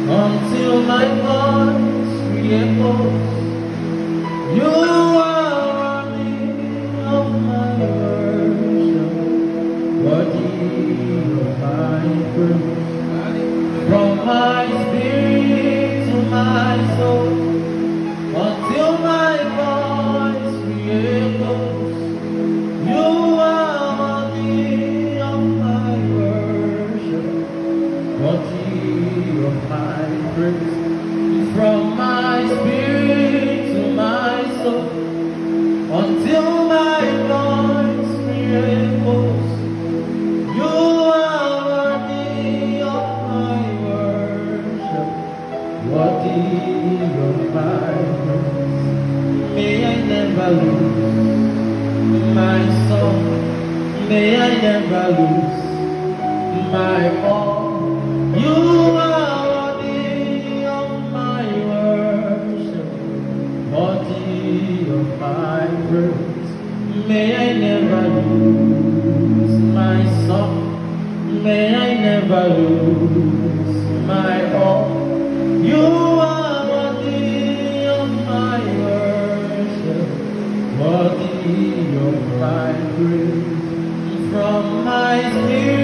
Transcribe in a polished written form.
until my voice re-echoes. You are worthy of my worship, worthy of my praise. From my spirit to my soul, until my voice re-echoes. You are worthy of my worship, worthy of my praise. From my spirit to my soul, until my voice re-echoes. You are worthy of my worship, worthy of my praise. May I never lose my song, may I never lose my all. You are worthy of my worship, worthy of my praise. May I never lose my song, may I never lose my all. You are worthy of my worship, worthy of my praise. From my spirit